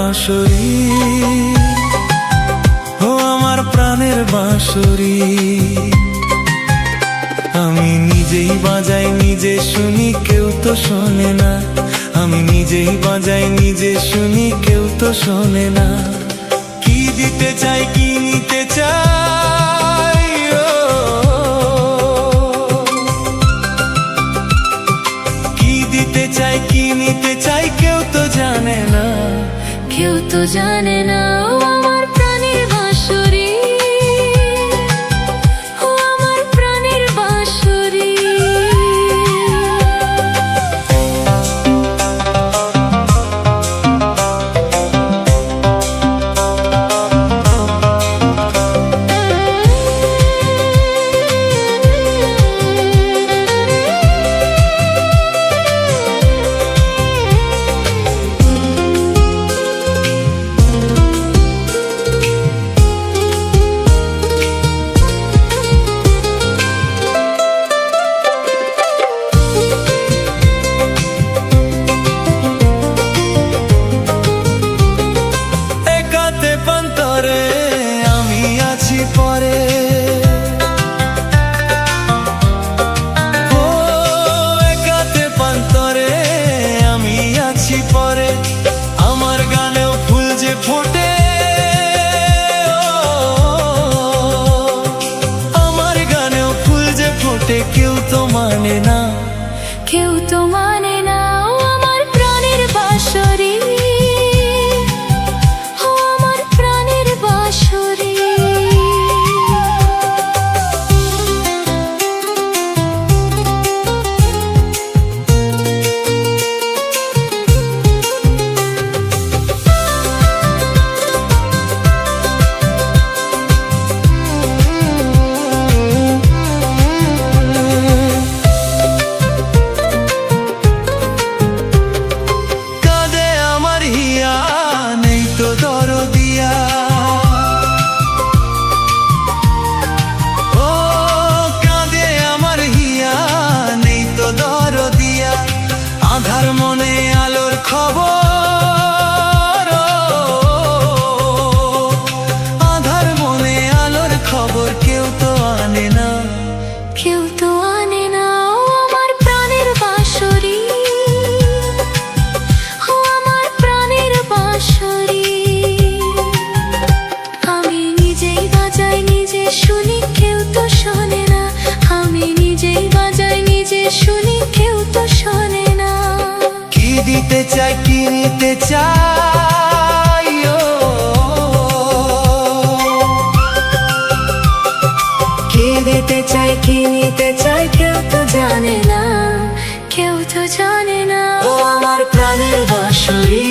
বাঁশরি, ও আমার প্রাণের বাঁশরি। আমি নিজেই বাজাই নিজে শুনি, কেউ তো শোনে না। আমি নিজেই বাজাই নিজে শুনি, কেউ তো শোনে না। কি দিতে চাই কি নিতে চাই, কি দিতে চাই কি নিতে চাই, কেউ তো জানে না। কেউ তো জানে না ও আমার প্রাণের বাঁশরি, ও আমার প্রাণের বাঁশরি। আমি আছি পরে, ও একাতে পান্তরে আমি আছি পরে। আমার গানেও ফুল যে ফোটে, আমার গানেও ফুল যে ফোটে, কেউ তো মানে না। কেউ তো মানে না ও আমার প্রাণের বাঁশরি, ও আমার প্রাণের বাঁশরি। আধার মনে আলোর খবর, আধার মনে আলোর খবর, কেউ তো আনে না। কেউ তো আনে না ও আমার প্রাণের বাঁশরি, ও আমার প্রাণের বাঁশরি। আমি নিজেই বাজাই নিজে শুনি, কেউ তো শোনে না। আমি নিজেই বাজাই নিজে শুনি, কেউ তো শোনে না। কি দিতে চাই কি নিতে চাই, কি দিতে চাই কি নিতে চাই, কেউ তো জানে না। কেউ তো জানে না ও আমার প্রাণের বাঁশরি।